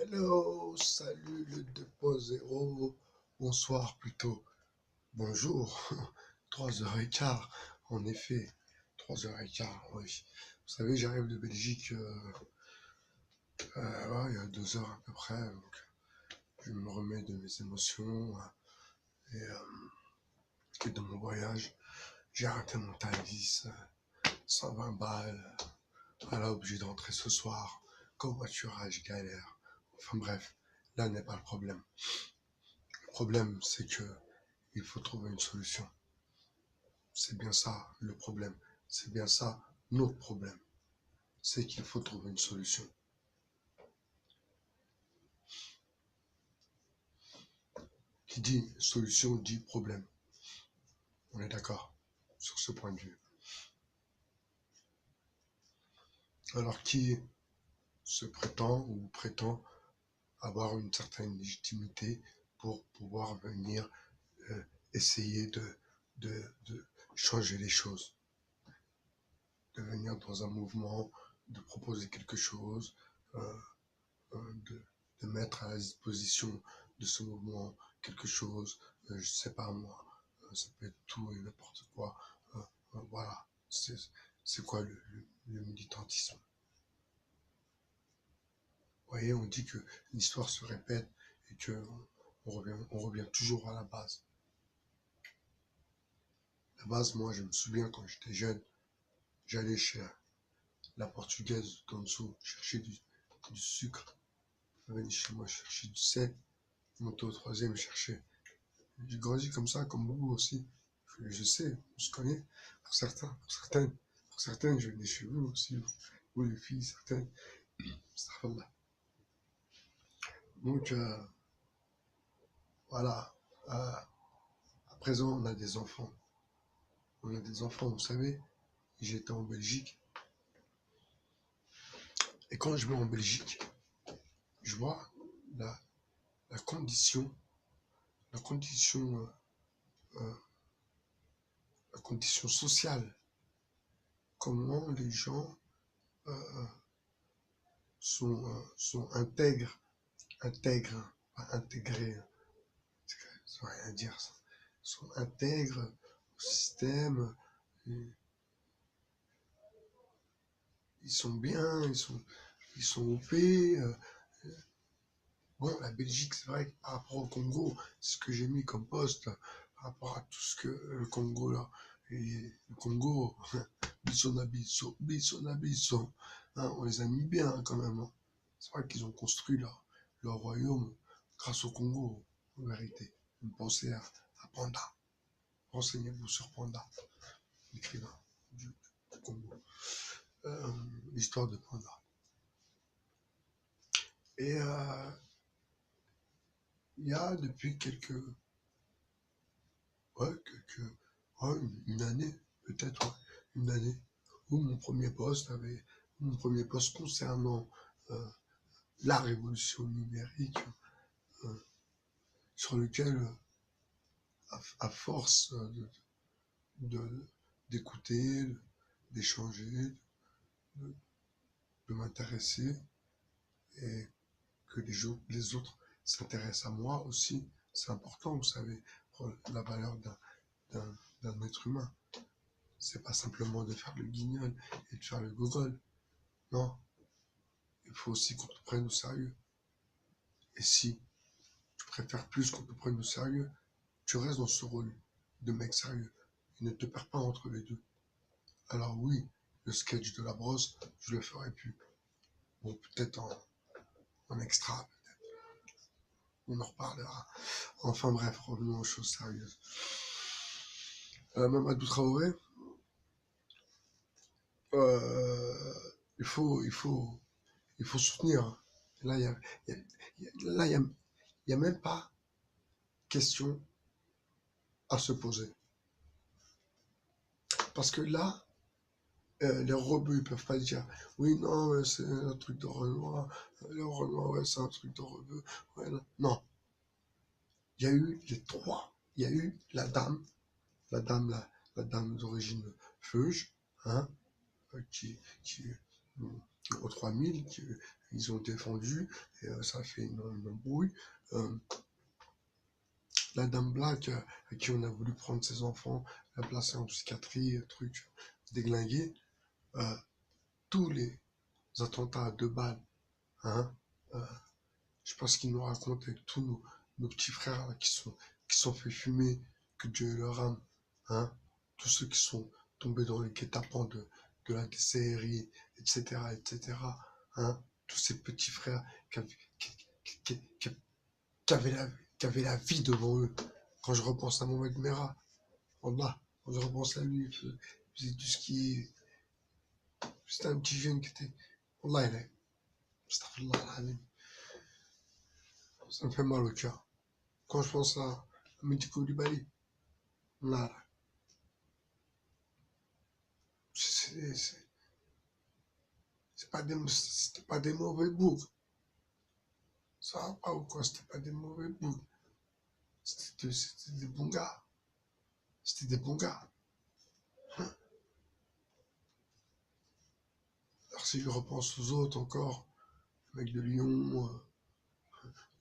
Hello, salut le 2.0, bonsoir plutôt, bonjour, 3h15, en effet, 3h15, oui. Vous savez, j'arrive de Belgique ouais, il y a 2 heures à peu près, donc je me remets de mes émotions et de mon voyage. J'ai raté mon Thalys, 120 balles, voilà, obligé de rentrer ce soir, covoiturage, galère, enfin bref, là n'est pas le problème. Le problème, c'est que il faut trouver une solution. C'est bien ça le problème. C'est bien ça notre problème. C'est qu'il faut trouver une solution. Qui dit solution dit problème. On est d'accord sur ce point de vue. Alors qui se prétend ou prétend avoir une certaine légitimité pour pouvoir venir essayer de changer les choses, de venir dans un mouvement, de proposer quelque chose, euh, de mettre à la disposition de ce mouvement quelque chose, je sais pas moi, ça peut être tout et n'importe quoi. Voilà, c'est quoi le militantisme? Vous voyez, on dit que l'histoire se répète et que on revient toujours à la base. La base, moi, je me souviens quand j'étais jeune, j'allais chez la portugaise d'en dessous chercher du sucre. Je venais chez moi chercher du sel. Monter au troisième chercher. J'ai grandi comme ça, comme vous aussi. Je sais, on se connaît. Pour certains, pour certaines, je venais chez vous aussi. Vous les filles, certaines. Astaghfirullah. Donc, voilà. À présent, on a des enfants. On a des enfants, vous savez. J'étais en Belgique. Et quand je vais en Belgique, je vois la, la condition, la condition, euh, la condition sociale. Comment les gens sont intègres, pas intégrés, ça veut rien dire ça. Ils sont intègres au système, ils sont bien, ils sont OP. Bon, la Belgique, c'est vrai que par rapport au Congo, c'est ce que j'ai mis comme poste, par rapport à tout ce que le Congo là, et le Congo, biso, hein, on les a mis bien hein, quand même. Hein. C'est vrai qu'ils ont construit leur royaume grâce au Congo, en vérité. Vous pensez à Panda. Renseignez-vous sur Panda, l'écrivain du Congo. L'histoire de Panda. Et il y a depuis ouais, une année, peut-être, ouais, une année, où mon premier poste concernant euh, la révolution numérique, euh, sur lequel, à force de- d'écouter, d'échanger, de, de m'intéresser, et que les autres s'intéressent à moi aussi, c'est important, vous savez, pour la valeur d'un être humain. C'est pas simplement de faire le guignol et de faire le gogol. Non, il faut aussi qu'on te prenne au sérieux. Et si tu préfères plus qu'on te prenne au sérieux, tu restes dans ce rôle de mec sérieux. Et ne te perds pas entre les deux. Alors oui, le sketch de la brosse, je le ferai plus. Bon, peut-être en extra, on en reparlera. Enfin bref, revenons aux choses sérieuses. Mamadou Traoré, euh, il faut, il faut, il faut soutenir. Là, là, il y a même pas question à se poser. Parce que là, les rebeux, ils peuvent pas dire, oui, non, c'est un truc de Renoir, le Renoir, ouais, c'est un truc de rebeu. Ouais, non. Non. Il y a eu les trois. Il y a eu la dame, la dame d'origine Feuge, hein, qui au 3000, ils ont défendu, et ça fait une embrouille. La dame Black, à qui on a voulu prendre ses enfants, la placer en psychiatrie, truc déglingué, tous les attentats à 2 balles, hein, je sais pas ce qu'ils nous racontent avec tous nos petits frères là, qui sont fait fumer, que Dieu leur âme, hein, tous ceux qui sont tombés dans les guet-apens de la DCRI, etc., etc., hein, tous ces petits frères qui, qui, qui, qui, qui avaient la vie devant eux. Quand je repense à Mohamed Merah, Wallah, quand je repense à lui, il faisait du ski, c'était un petit jeune qui était, Wallah, il est, astaghfirullah, ça me fait mal au cœur. Quand je pense à Mehdi Koulibaly, là, c'était pas des mauvais boucs. Ça va pas ou quoi? C'était pas des mauvais boucs. C'était des bons gars. C'était des bons gars. Alors si je repense aux autres encore, le mec de Lyon,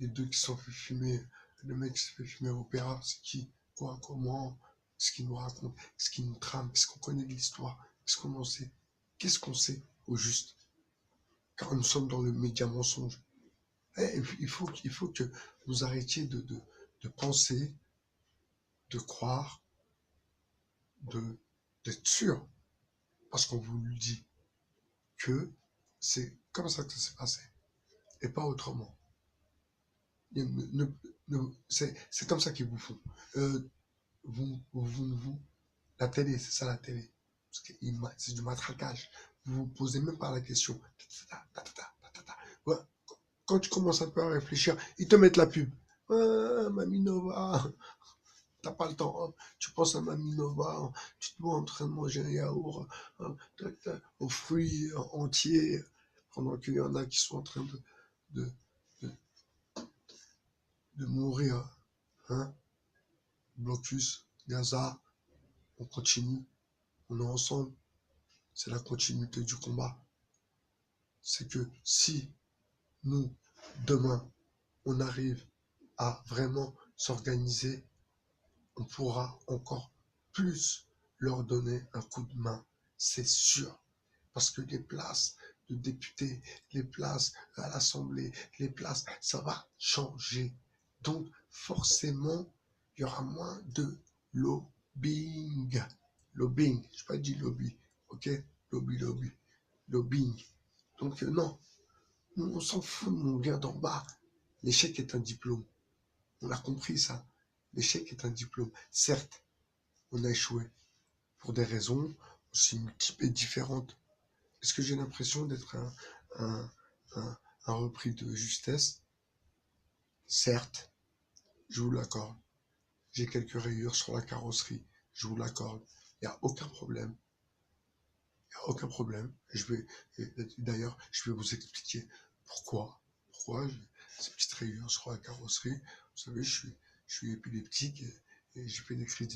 les deux qui se sont fait fumer, le mec qui s'est fait fumer à l'opéra, c'est qui? Quoi? Comment? Ce qu'il nous raconte? Ce qu'il nous trame? Qu'est-ce qu'on connaît de l'histoire? Qu'est-ce qu'on en sait? Qu'est-ce qu'on sait au juste? Car nous sommes dans le média mensonge. Il faut que vous arrêtiez de penser, de croire, d'être sûr, parce qu'on vous le dit, que c'est comme ça que ça s'est passé, et pas autrement. C'est comme ça qu'ils vous font. La télé, c'est ça la télé. C'est du matraquage. Vous vous posez même pas la question. Ouais. Quand tu commences un peu à réfléchir, ils te mettent la pub. Mamie Nova, t'as pas le temps. Hein. Tu penses à Mamie Nova, hein. Tu te vois en train de manger un yaourt hein, aux fruits entiers, pendant qu'il y en a qui sont en train de, de, de mourir. Hein. Blocus, Gaza, on continue, on est ensemble. C'est la continuité du combat. C'est que si nous, demain, on arrive à vraiment s'organiser, on pourra encore plus leur donner un coup de main, c'est sûr. Parce que les places de députés, les places à l'Assemblée, les places, ça va changer. Donc, forcément, il y aura moins de lobbying. Lobbying, je n'ai pas dit lobby, ok? Lobbying. Donc, non, nous, on s'en fout, nous, on vient d'en bas. L'échec est un diplôme. On a compris ça. L'échec est un diplôme. Certes, on a échoué pour des raisons aussi multiples et différentes. Est-ce que j'ai l'impression d'être un, un repris de justesse? Certes, je vous l'accorde. J'ai quelques rayures sur la carrosserie. Je vous l'accorde. Il n'y a aucun problème. Il n'y a aucun problème. D'ailleurs, je vais vous expliquer pourquoi. Pourquoi j'ai ces petites rayures sur la carrosserie. Vous savez, je suis épileptique et j'ai fait des crises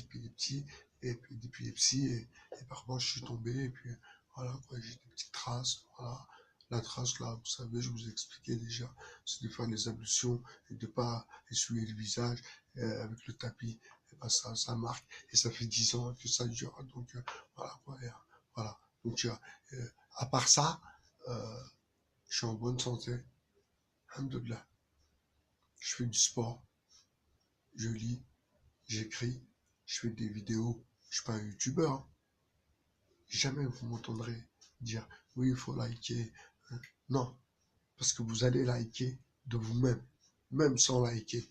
d'épilepsie et parfois je suis tombé et puis voilà quoi, j'ai des petites traces. Voilà. La trace là, vous savez, je vous ai expliqué déjà, c'est de faire les ablutions et de ne pas essuyer le visage avec le tapis. Et ben ça marque et ça fait 10 ans que ça dure. Donc voilà quoi. Voilà. Donc, à part ça, je suis en bonne santé. Alhamdoulilah. Je fais du sport, je lis, j'écris, je fais des vidéos. Je suis pas un youtubeur. Hein. Jamais vous m'entendrez dire oui, il faut liker. Hein. Non, parce que vous allez liker de vous-même, même sans liker.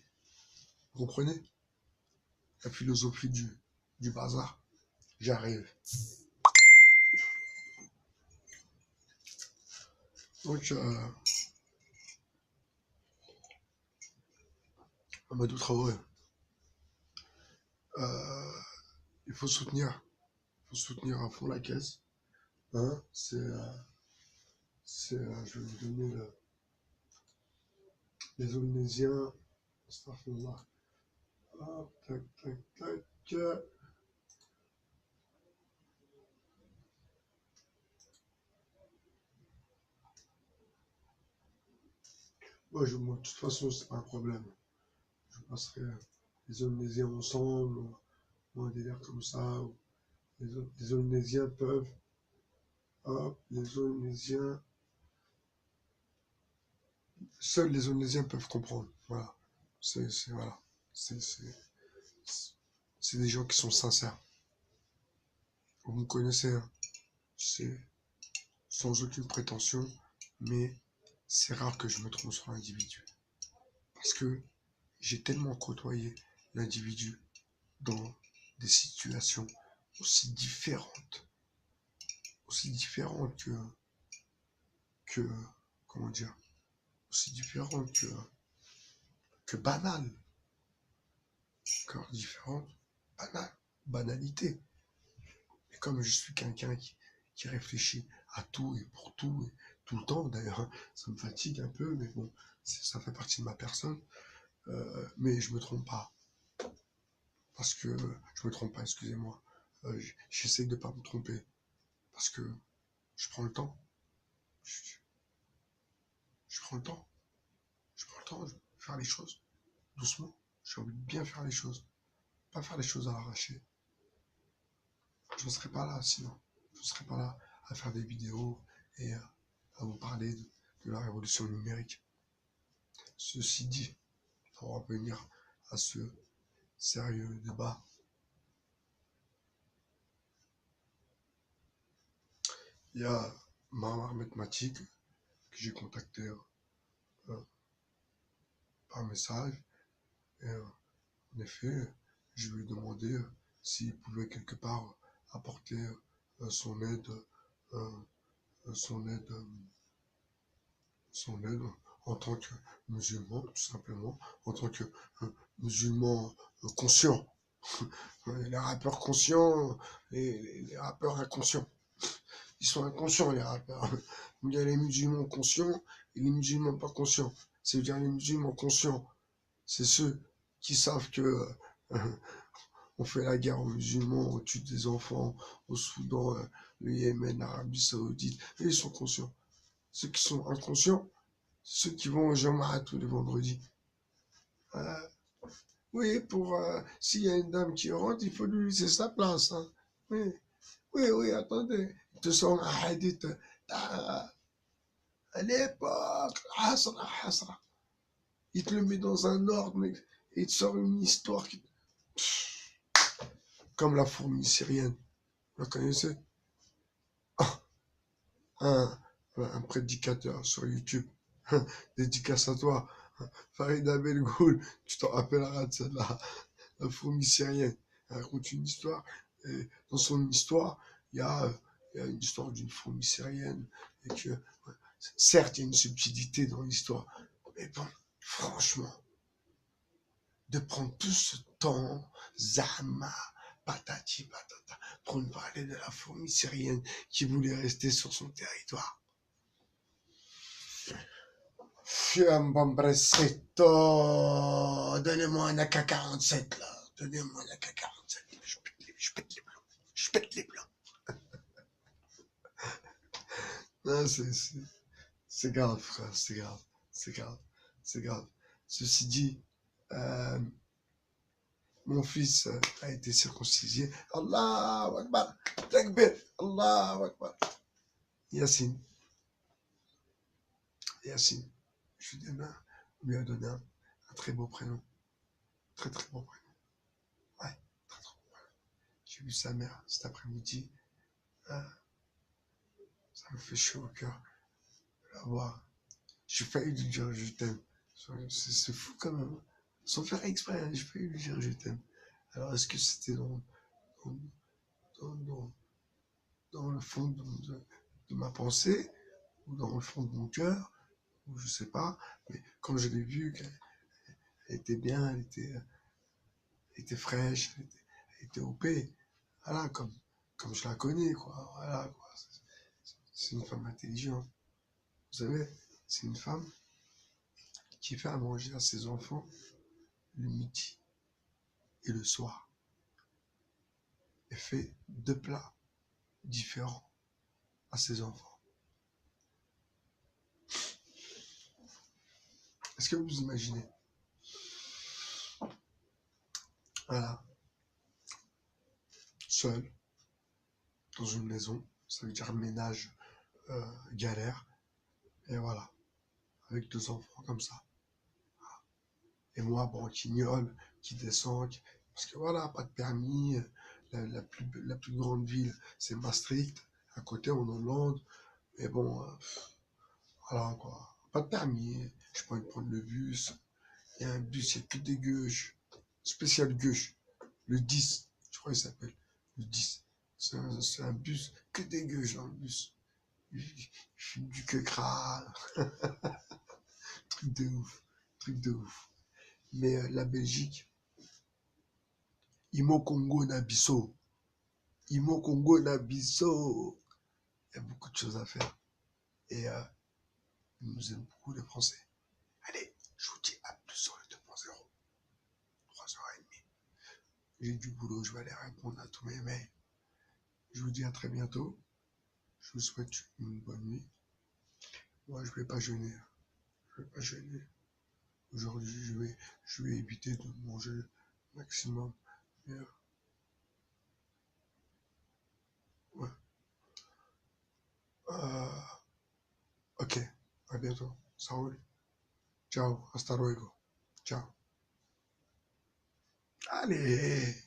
Vous comprenez? La philosophie du bazar. J'arrive. Donc, Amadou Traoré, euh, il faut soutenir à fond la caisse. Hein, je vais vous donner les Onusiens. Astaghfirullah. Hop, tac, tac, tac. Moi, de toute façon, c'est pas un problème. Je passerai les Onésiens ensemble, ou un délire comme ça. Les Onésiens peuvent, hop, les Onésiens, seuls les Onésiens peuvent comprendre. Voilà. Voilà. C'est, c'est, c'est des gens qui sont sincères. Vous me connaissez, hein. C'est sans aucune prétention, mais c'est rare que je me trompe sur l'individu. Parce que j'ai tellement côtoyé l'individu dans des situations aussi différentes, que comment dire, aussi différentes que banales, encore différentes, banales, banalité. Et comme je suis quelqu'un qui réfléchit à tout et pour tout, et tout le temps, d'ailleurs, ça me fatigue un peu, mais bon, ça fait partie de ma personne. Mais je me trompe pas. Parce que je me trompe pas, excusez-moi. J'essaie de pas me tromper. Parce que je prends le temps. Je, je prends le temps. Je prends le temps de faire les choses doucement. J'ai envie de bien faire les choses. Pas faire les choses à l'arraché. Je ne serais pas là sinon. Je ne serais pas là à faire des vidéos et à vous parler de la révolution numérique. Ceci dit, pour revenir à ce sérieux débat, il y a ma mathématique que j'ai contacté euh, par message. Et en effet, je lui ai demandé s'il pouvait quelque part apporter son aide, euh, son aide, son aide en tant que musulman, tout simplement, en tant que musulman conscient. Les rappeurs conscients et les rappeurs inconscients. Ils sont inconscients, les rappeurs. Il y a les musulmans conscients et les musulmans pas conscients. C'est-à-dire les musulmans conscients, c'est ceux qui savent que on fait la guerre aux musulmans, on tue des enfants au Soudan, le Yémen, l'Arabie Saoudite, et ils sont conscients. Ceux qui sont inconscients, ceux qui vont au Jamaat tous les vendredis. Euh, oui, s'il y a une dame qui rentre, il faut lui laisser sa place. Hein. Oui, oui, attendez. Il te sort un hadith. À l'époque, Hasra, Hasra. Il te le met dans un ordre, mais il te sort une histoire comme la fourmi syrienne. Vous la connaissez? un, un prédicateur sur YouTube. Dédicace à toi. Farid Abelgoul, tu t'en rappelleras de celle-là. La fourmi syrienne. Elle raconte une histoire. Et dans son histoire, il y a une histoire d'une fourmi syrienne. Et que, ouais, certes, il y a une subtilité dans l'histoire. Mais bon, franchement, de prendre tout ce temps, Zama, patati patata, pour nous parler de la fourmi syrienne qui voulait rester sur son territoire. Fiambambrecetto, donnez-moi un AK-47 là, donnez-moi un AK-47, je pète les blancs, je pète les blancs. Non, c'est grave, frère, c'est grave, c'est grave, c'est grave. Ceci dit, euh, mon fils a été circoncisé. Allahu Akbar, Takbir, Allahu Akbar. Yassine, Yassine, je lui a donné un très beau prénom. Très très beau prénom. Ouais, très très beau prénom. J'ai vu sa mère cet après-midi. Euh, ça me fait chaud au cœur de la voir. J'ai failli lui dire je t'aime. C'est fou quand même. Sans faire exprès, hein, j'ai failli lui dire je t'aime. Alors est-ce que c'était dans, dans, dans, dans le fond de ma pensée ou dans le fond de mon cœur, ou je sais pas, mais quand je l'ai vue, qu'elle était bien, elle était fraîche, elle était OP, voilà, comme je la connais, quoi, voilà, quoi. C'est une femme intelligente, vous savez, c'est une femme qui fait à manger à ses enfants le midi et le soir. Elle fait 2 plats différents à ses enfants. Est-ce que vous imaginez? Voilà, seul, dans une maison, ça veut dire ménage galère, et voilà, avec 2 enfants comme ça. Et moi, branquignol, qui descend, parce que voilà, pas de permis, la plus grande ville, c'est Maastricht, à côté, en Hollande, mais bon, voilà quoi, pas de permis, je peux prendre le bus, il y a un bus, il n'y a que des gueuches, spécial gueuche, le 10, je crois qu'il s'appelle, le 10. C'est un bus, que des gueuches dans le bus. Du que crâne, truc de ouf, truc de ouf. Mais la Belgique, Imo Congo Nabiso, Imo Congo Nabiso, il y a beaucoup de choses à faire. Et ils nous aiment beaucoup les Français. Allez, je vous dis à plus sur le 2.0, 3h30. J'ai du boulot, je vais aller répondre à tous mes mails. Je vous dis à très bientôt. Je vous souhaite une bonne nuit. Moi, je vais pas jeûner. Je vais pas jeûner. Aujourd'hui, je vais éviter de manger le maximum. Mais, ouais. Ok, à bientôt. Ça roule. Ciao, hasta luego. Ciao. Allez!